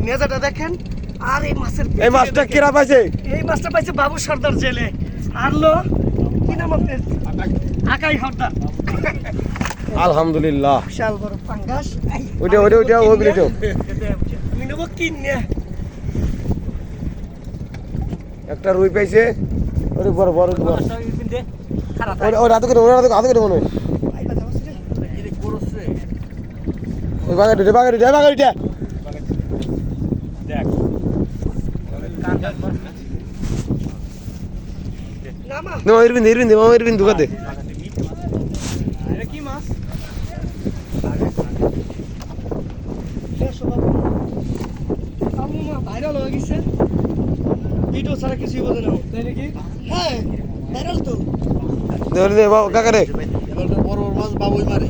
মেজাটা দেখেন। আর এই মাছের এই মাছটা কেরা পাইছে? এই মাছটা পাইছে বাবু সর্দার জেলে। আনলো কি নাম আপনার? আকাই সর্দার। আলহামদুলিল্লাহ। বিশাল বড় পাঙ্গাস। ওইটা ওই বিলিটো। আমি নেবো কিনে। একটা রুই পাইছে। ওরে বড় বড় বড়। ওরে হাতে করে মনে হয়। ওই বাগাড়ি দেখ। নামা না ইরবিন দুগাতে। এটা কি মাছ? ভাইরাল হয়ে গেছে ভিডিও ছাড়া কিছুই বোঝে না। তাই নাকি? হ্যাঁ ভাইরাল তো। দে বাবা কাকা রে। এবার বড় মাছ বাবুই মারে।